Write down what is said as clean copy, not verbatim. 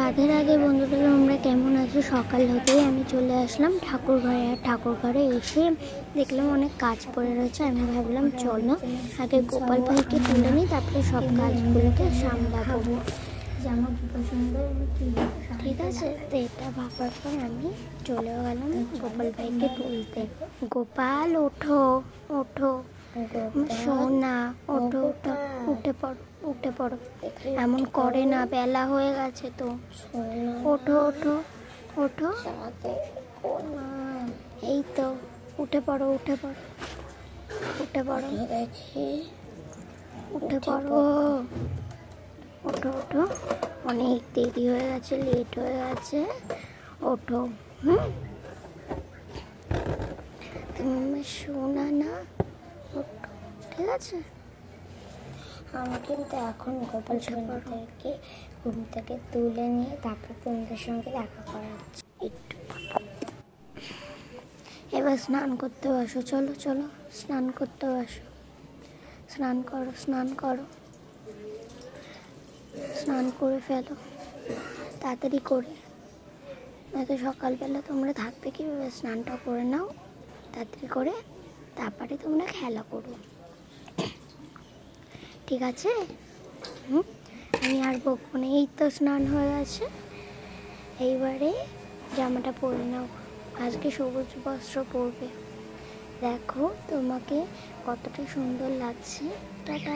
রাতের আগে বন্ধুরা তোমরা কেমন আছো? সকাল হতেই আমি চলে আসলাম ঠাকুর ঘরে। আর ঠাকুর ঘরে এসে দেখলাম অনেক কাজ পড়ে রয়েছে। আমি ভাবলাম চলো আগে গোপাল ভাইকে তুলে নিই, তারপরে সব কাজগুলোকে সামলাবো। জামা কি পছন্দ, ঠিক আছে? তো এটা ভাবার পর আমি চলেও গেলাম গোপাল ভাইকে তুলতে। গোপাল ওঠো ওঠো সোনা, ওঠো ওঠো, উঠে পড়ো উঠে পড়ো। এমন করে না, বেলা হয়ে গেছে তো। ওঠো ওঠো ওঠো, এই তো উঠে পড়ো উঠে পড়ো উঠে পড়ো উঠে পড়ো, ওঠো ওঠো, অনেক দেরি হয়ে গেছে, লেট হয়ে গেছে, ওঠো। তুমি শোনা না, ওঠো, ঠিক আছে? আমার কিন্তু এখন গোপাল সোনাদেরকে ঘুম থেকে তুলে নিয়ে তারপর তোমাদের সঙ্গে দেখা করা হচ্ছে। এবার স্নান করতে বসো, চলো চলো স্নান করতে বসো। স্নান করো স্নান করো, স্নান করে ফেলো তাড়াতাড়ি করে, নয়তো সকালবেলা তোমরা থাকবে কীভাবে? স্নানটা করে নাও তাড়াতাড়ি করে, তারপরে তোমরা খেলা করো, ঠিক আছে? আমি আর বকবো না। এই তো স্নান হয়ে গেছে, এইবারে জামাটা পরে নাও। আজকে সবুজ বস্ত্র পরবে, দেখো তোমাকে কতটা সুন্দর লাগছে। টাটা।